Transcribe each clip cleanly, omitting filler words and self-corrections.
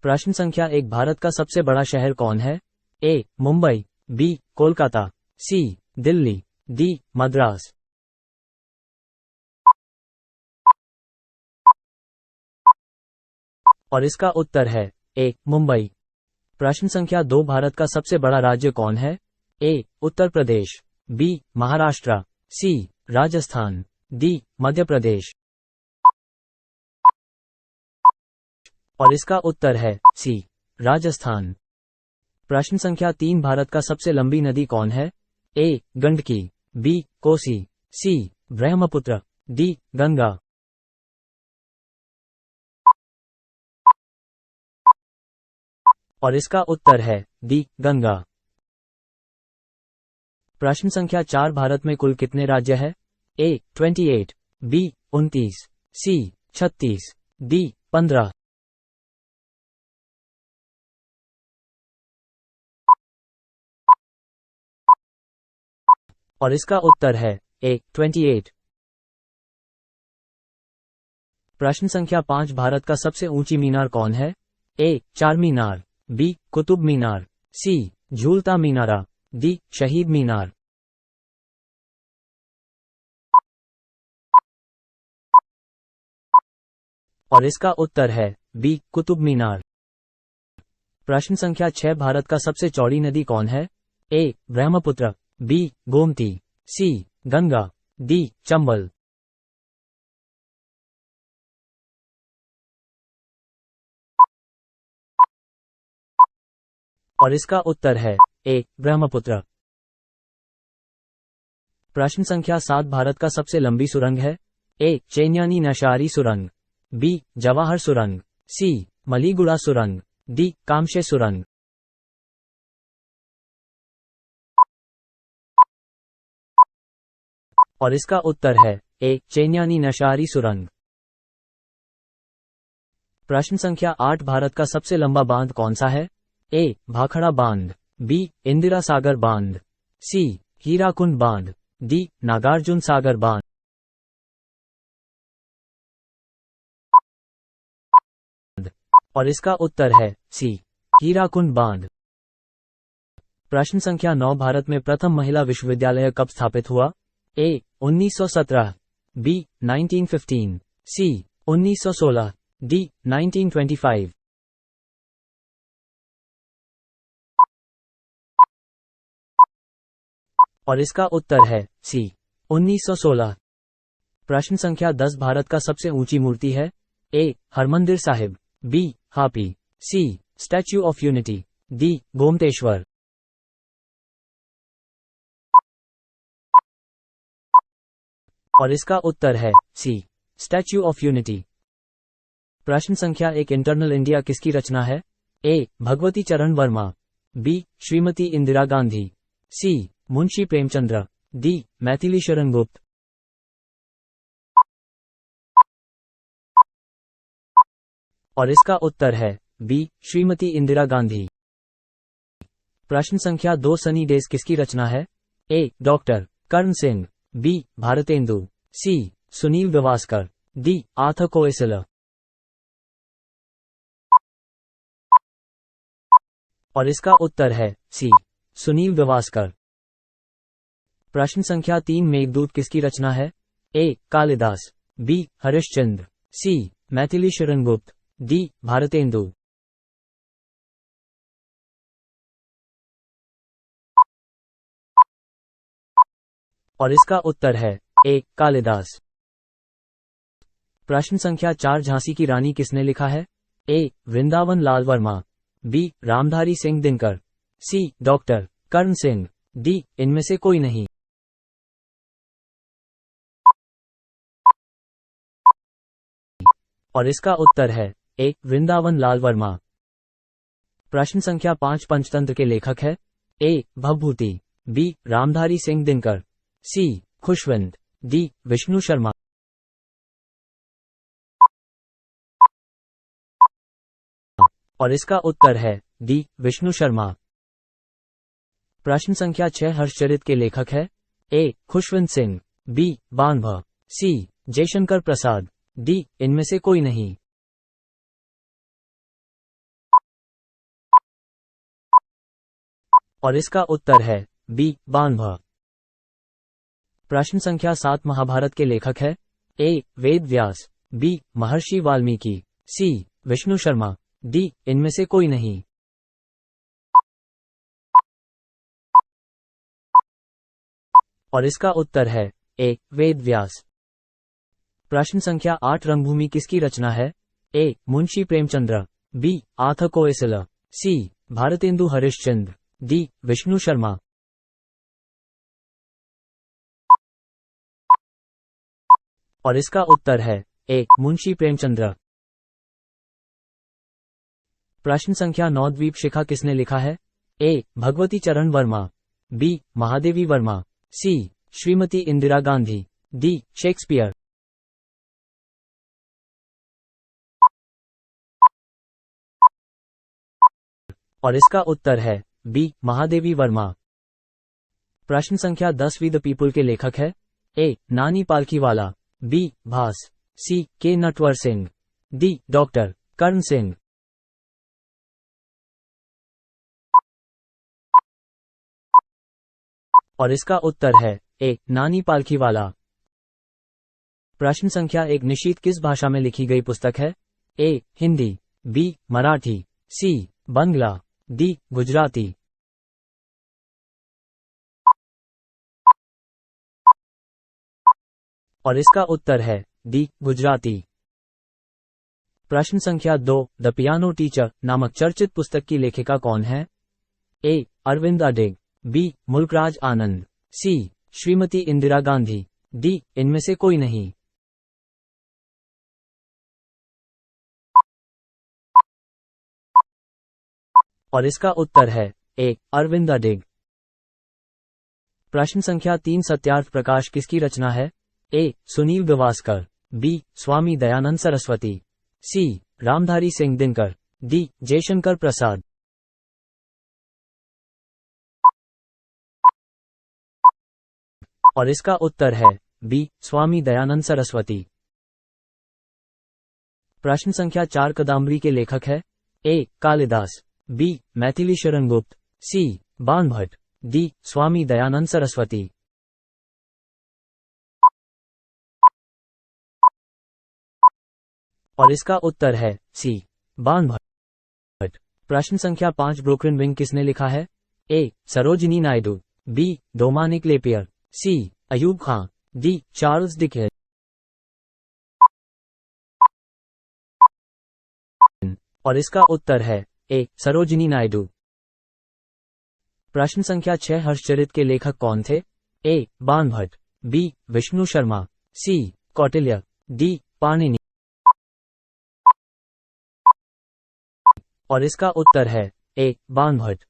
प्रश्न संख्या 1 भारत का सबसे बड़ा शहर कौन है? ए. मुंबई, बी. कोलकाता, सी. दिल्ली, डी. मद्रास। और इसका उत्तर है ए. मुंबई। प्रश्न संख्या 2 भारत का सबसे बड़ा राज्य कौन है? ए. उत्तर प्रदेश, बी. महाराष्ट्र, सी. राजस्थान, डी. मध्य प्रदेश। और इसका उत्तर है सी. राजस्थान। प्रश्न संख्या 3 भारत का सबसे लंबी नदी कौन है? ए. गंडकी, बी. कोसी, सी. ब्रह्मपुत्र, डी. गंगा। और इसका उत्तर है डी. गंगा। प्रश्न संख्या 4 भारत में कुल कितने राज्य है? ए. 28, बी. 29, सी. 36, डी. 15। और इसका उत्तर है ए. 28। प्रश्न संख्या 5 भारत का सबसे ऊंची मीनार कौन है? ए. चार मीनार, बी. कुतुब मीनार, सी. झूलता मीनारा, डी. शहीद मीनार। और इसका उत्तर है बी. कुतुब मीनार। प्रश्न संख्या 6 भारत का सबसे चौड़ी नदी कौन है? ए. ब्रह्मपुत्र, बी. गोमती, सी. गंगा, डी. चंबल। और इसका उत्तर है ए. ब्रह्मपुत्र। प्रश्न संख्या 7 भारत का सबसे लंबी सुरंग है? ए. चैन्यानी नशारी सुरंग, बी. जवाहर सुरंग, सी. मलीगुड़ा सुरंग, डी. कामशे सुरंग। और इसका उत्तर है ए. चैन्यानी नशारी सुरंग। प्रश्न संख्या 8 भारत का सबसे लंबा बांध कौन सा है? ए. भाखड़ा बांध, बी. इंदिरा सागर बांध, सी. हीराकुंड बांध, डी. नागार्जुन सागर बांध। और इसका उत्तर है सी. हीराकुंड बांध। प्रश्न संख्या 9 भारत में प्रथम महिला विश्वविद्यालय कब स्थापित हुआ? ए. 1917, बी. 1915, सी. 1916, डी. 1925। और इसका उत्तर है सी. 1916। प्रश्न संख्या 10 भारत का सबसे ऊंची मूर्ति है? ए. हरमंदिर साहिब, बी. हापी, C. Statue of Unity, D. Gomateshwar. और इसका उत्तर है सी. Statue of unity. प्रश्न संख्या 1 इंटरनल इंडिया किसकी रचना है? ए. भगवती चरण वर्मा, बी. श्रीमती इंदिरा गांधी, सी. मुंशी प्रेमचंद्र, डी. मैथिली शरण गुप्त। और इसका उत्तर है बी. श्रीमती इंदिरा गांधी। प्रश्न संख्या 2 सनी डेज किसकी रचना है? ए. डॉक्टर कर्ण सिंह, बी. भारतेंदु, सी. सुनील गावस्कर, डी. आर्थर कोएसल। और इसका उत्तर है सी. सुनील गावस्कर। प्रश्न संख्या 3 मेघदूत किसकी रचना है? ए. कालिदास, बी. हरिश्चंद्र, सी. मैथिली शरण गुप्त, डी. भारतेंदु। और इसका उत्तर है ए. कालिदास। प्रश्न संख्या 4 झांसी की रानी किसने लिखा है? ए. वृंदावन लाल वर्मा, बी. रामधारी सिंह दिनकर, सी. डॉक्टर कर्ण सिंह, डी. इनमें से कोई नहीं। और इसका उत्तर है ए. वृंदावन लाल वर्मा। प्रश्न संख्या 5 पंचतंत्र के लेखक है? ए. भवभूति, बी. रामधारी सिंह दिनकर, सी. खुशवंत, डी. विष्णु शर्मा। और इसका उत्तर है डी. विष्णु शर्मा। प्रश्न संख्या 6 हर्षचरित के लेखक है? ए. खुशवंत सिंह, बी. बानभा, सी. जयशंकर प्रसाद, डी. इनमें से कोई नहीं। और इसका उत्तर है बी बांभ। प्रश्न संख्या 7 महाभारत के लेखक है ए वेद व्यास, बी महर्षि वाल्मीकि, सी विष्णु शर्मा, डी इनमें से कोई नहीं। और इसका उत्तर है ए वेद व्यास। प्रश्न संख्या 8 रंगभूमि किसकी रचना है? ए मुंशी प्रेमचंद्र, बी आर्थर कोएसल, सी भारतेंदु हरिश्चंद्र, डी विष्णु शर्मा। और इसका उत्तर है ए मुंशी प्रेमचंद्र। प्रश्न संख्या 9 द्वीप शिखा किसने लिखा है? ए भगवती चरण वर्मा, बी महादेवी वर्मा, सी श्रीमती इंदिरा गांधी, डी शेक्सपियर। और इसका उत्तर है बी महादेवी वर्मा। प्रश्न संख्या 10 वी द पीपुल के लेखक है ए नानी पालखीवाला, बी भास, सी के नटवर सिंह, डी डॉक्टर कर्ण सिंह। और इसका उत्तर है ए नानी पालखीवाला। प्रश्न संख्या 1 निशीथ किस भाषा में लिखी गई पुस्तक है? ए हिंदी, बी मराठी, सी बंगला, डी गुजराती। और इसका उत्तर है डी गुजराती। प्रश्न संख्या 2 द पियानो टीचर नामक चर्चित पुस्तक की लेखिका कौन है? ए अरविंद अडिग, बी मुल्कराज आनंद, सी श्रीमती इंदिरा गांधी, डी इनमें से कोई नहीं। और इसका उत्तर है ए अरविंद अडिग। प्रश्न संख्या 3 सत्यार्थ प्रकाश किसकी रचना है? ए सुनील गावस्कर, बी स्वामी दयानंद सरस्वती, सी रामधारी सिंह दिनकर, डी जयशंकर प्रसाद। और इसका उत्तर है बी स्वामी दयानंद सरस्वती। प्रश्न संख्या 4 कदंबरी के लेखक है ए कालिदास, बी मैथिली शरण गुप्त, सी बाण भट्ट, डी स्वामी दयानंद सरस्वती। और इसका उत्तर है सी बाण भट्ट। प्रश्न संख्या 5 ब्रोकन विंग किसने लिखा है? A Sarojini Naidu, B Dominique Lapierre, C Ayub Khan, D Charles Dickens. और इसका उत्तर है ए सरोजिनी नायडू। प्रश्न संख्या 6 हर्षचरित के लेखक कौन थे? ए बाण भट्ट, बी विष्णु शर्मा, सी कौटिल्य, डी पाणिनि। और इसका उत्तर है ए बाण भट्ट।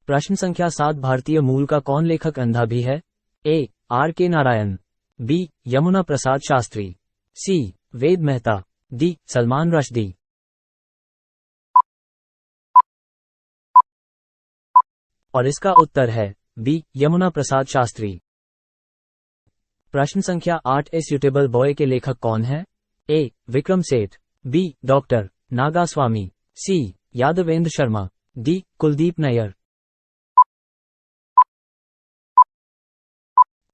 प्रश्न संख्या 7 भारतीय मूल का कौन लेखक अंधा भी है? ए आर के नारायण, बी यमुना प्रसाद शास्त्री, सी वेद मेहता, डी सलमान रश्दी। और इसका उत्तर है बी यमुना प्रसाद शास्त्री। प्रश्न संख्या 8 ए सूटेबल बॉय के लेखक कौन है? ए विक्रम सेठ, बी डॉक्टर नागास्वामी, सी यादवेंद्र शर्मा, डी कुलदीप नैयर।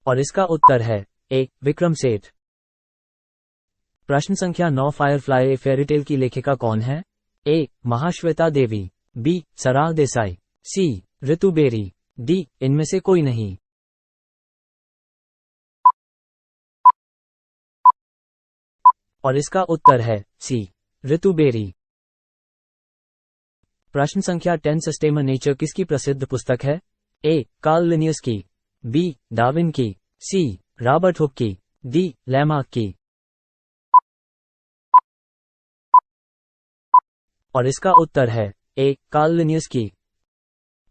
और इसका उत्तर है ए विक्रम सेठ। प्रश्न संख्या 9 फायरफ्लाई ए फेयरीटेल की लेखिका कौन है? ए महाश्वेता देवी, बी सराह देसाई, सी ऋतु बेरी, डी इनमें से कोई नहीं। और इसका उत्तर है सी ऋतु बेरी। प्रश्न संख्या 10 सिस्टेम नेचर किसकी प्रसिद्ध पुस्तक है? ए कार्ल लिनियस की, बी डार्विन की, सी रॉबर्ट हुक की, डी लैमार्क की। और इसका उत्तर है ए कार्ल लिनियस की।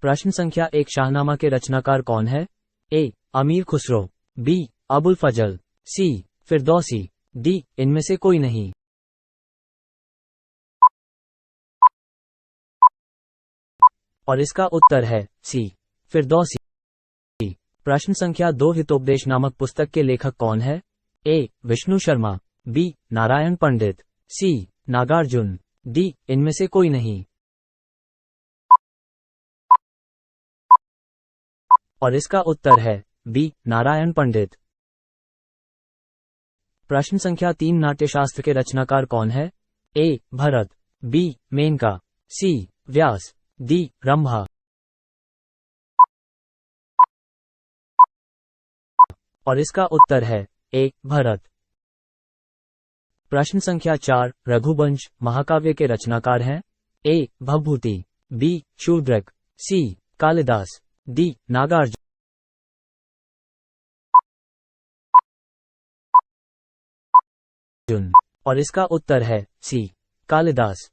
प्रश्न संख्या 1 शाहनामा के रचनाकार कौन है? ए अमीर खुसरो, बी अबुल फजल, सी फिरदौसी, डी इनमें से कोई नहीं। और इसका उत्तर है सी फिरदौसी। प्रश्न संख्या 2 हितोपदेश नामक पुस्तक के लेखक कौन है? A Vishnu Sharma, B Narayan Pandit, C Nagarjuna, D इनमें से कोई नहीं। और इसका उत्तर है बी नारायण पंडित। प्रश्न संख्या 3 नाट्यशास्त्र के रचनाकार कौन है? ए भरत, बी मेनका, सी व्यास, डी रंभा। और इसका उत्तर है ए भरत। प्रश्न संख्या 4 रघुवंश महाकाव्य के रचनाकार हैं? ए भवभूति, बी शूद्रक, सी कालिदास, डी नागार्जुन। और इसका उत्तर है सी कालिदास।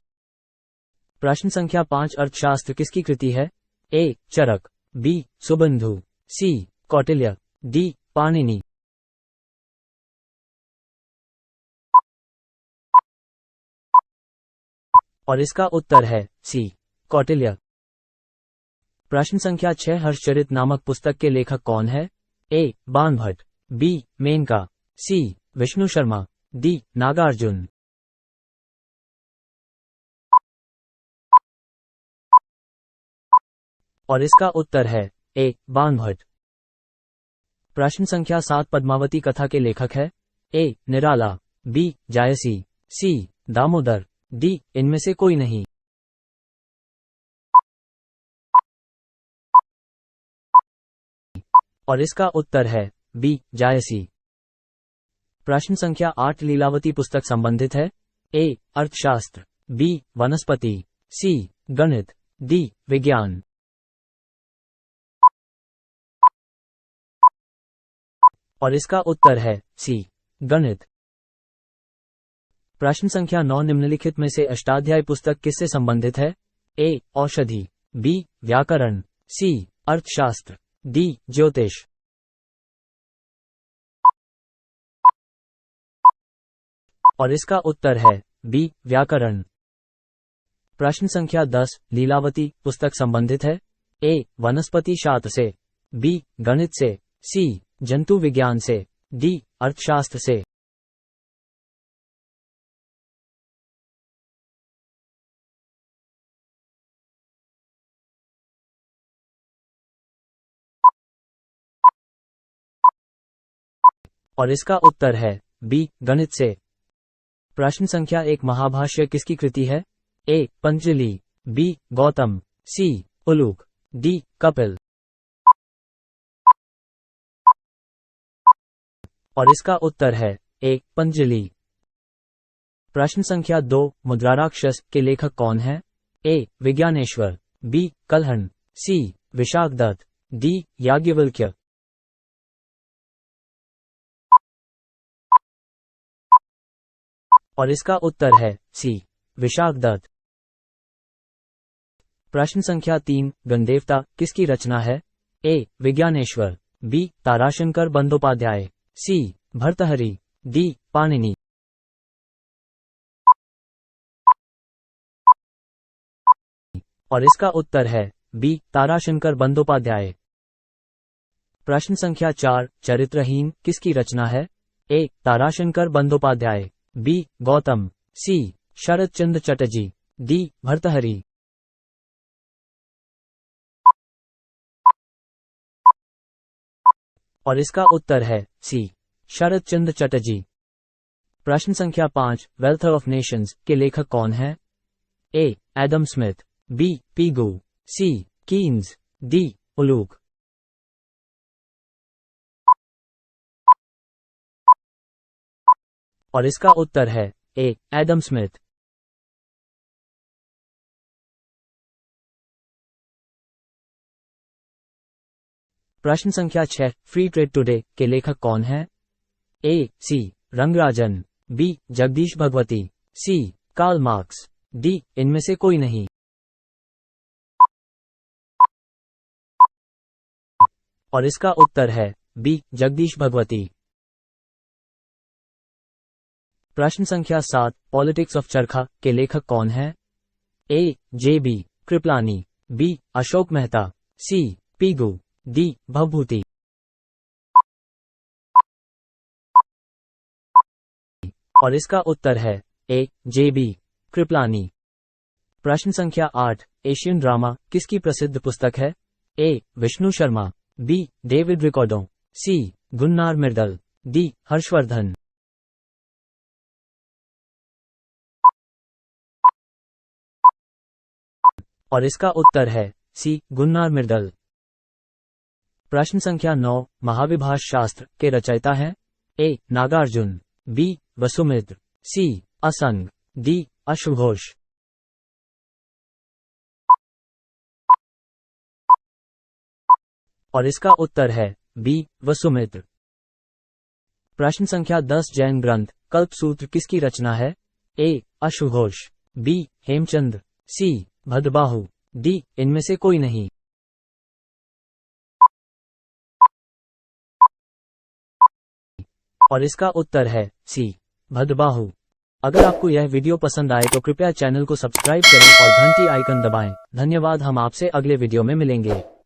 प्रश्न संख्या 5 अर्थशास्त्र किसकी कृति है? ए चरक, बी सुबंधु, सी कौटिल्य, डी पाणिनि। और इसका उत्तर है सी कौटिल्य। प्रश्न संख्या 6 हर्षचरित नामक पुस्तक के लेखक कौन है? ए बाणभट्ट, बी मेनका, सी विष्णु शर्मा, डी नागार्जुन। और इसका उत्तर है ए बाणभट्ट। प्रश्न संख्या 7 पद्मावती कथा के लेखक है? ए निराला, बी जायसी, सी दामोदर, डी इनमें से कोई नहीं। और इसका उत्तर है बी जायसी। प्रश्न संख्या 8 लीलावती पुस्तक संबंधित है? ए अर्थशास्त्र, बी वनस्पति, सी गणित, डी विज्ञान। और इसका उत्तर है सी गणित। प्रश्न संख्या 9 निम्नलिखित में से अष्टाध्यायी पुस्तक किससे संबंधित है? ए औषधि, बी व्याकरण, सी अर्थशास्त्र, डी ज्योतिष। और इसका उत्तर है बी व्याकरण। प्रश्न संख्या 10 लीलावती पुस्तक संबंधित है? ए वनस्पति शास्त्र से, बी गणित से, सी जंतु विज्ञान से, डी अर्थशास्त्र से। और इसका उत्तर है बी गणित से। प्रश्न संख्या 1 महाभाष्य किसकी कृति है? ए पंचजलि, बी गौतम, सी उलूक, डी कपिल। और इसका उत्तर है ए पंचजलि। प्रश्न संख्या 2 मुद्राराक्षस के लेखक कौन है? ए विज्ञानेश्वर, बी कल्हण, सी विशाखदत्त, डी याज्ञवल्क्य। और इसका उत्तर है सी विशाखदत्त। प्रश्न संख्या 3 गणदेवता किसकी रचना है? ए विज्ञानेश्वर, बी ताराशंकर बंदोपाध्याय, सी भर्तहरि, डी पाणिनि। और इसका उत्तर है बी ताराशंकर बंदोपाध्याय। प्रश्न संख्या 4 चरित्रहीन किसकी रचना है? ए ताराशंकर बंदोपाध्याय, बी गौतम, सी शरद चंद्र चटर्जी, डी भर्तहरि। और इसका उत्तर है सी शरद चंद्र चटर्जी। प्रश्न संख्या 5 वेल्थ ऑफ नेशंस के लेखक कौन है? ए एडम स्मिथ, बी पीगू, सी कीन्स, डी उलूक। और इसका उत्तर है ए एडम स्मिथ। प्रश्न संख्या 6 फ्री ट्रेड टुडे के लेखक कौन है? ए सी रंगराजन, बी जगदीश भगवती, सी कार्ल मार्क्स, डी इनमें से कोई नहीं। और इसका उत्तर है बी जगदीश भगवती। प्रश्न संख्या 7 पॉलिटिक्स ऑफ चरखा के लेखक कौन है? A J B Kripalani, B Ashok Mehta, C Pigou, D Bhavabhuti. और इसका उत्तर है ए जे बी कृपलानी। प्रश्न संख्या 8 एशियन ड्रामा किसकी प्रसिद्ध पुस्तक है? A Vishnu Sharma, B David Ricardo, C Gunnar Myrdal, D Harshavardhan. और इसका उत्तर है सी गुन्नार मिर्दल। प्रश्न संख्या 9 महाविभाष शास्त्र के रचयिता हैं? ए नागार्जुन, बी वसुमित्र, सी असंग, डी अश्वघोष। और इसका उत्तर है बी वसुमित्र। प्रश्न संख्या 10 जैन ग्रंथ कल्पसूत्र किसकी रचना है? ए अश्वघोष, बी हेमचंद, सी भद्रबाहु, डी इनमें से कोई नहीं। और इसका उत्तर है सी भद्रबाहु। अगर आपको यह वीडियो पसंद आए तो कृपया चैनल को सब्सक्राइब करें और घंटी आइकन दबाएं। धन्यवाद। हम आपसे अगले वीडियो में मिलेंगे।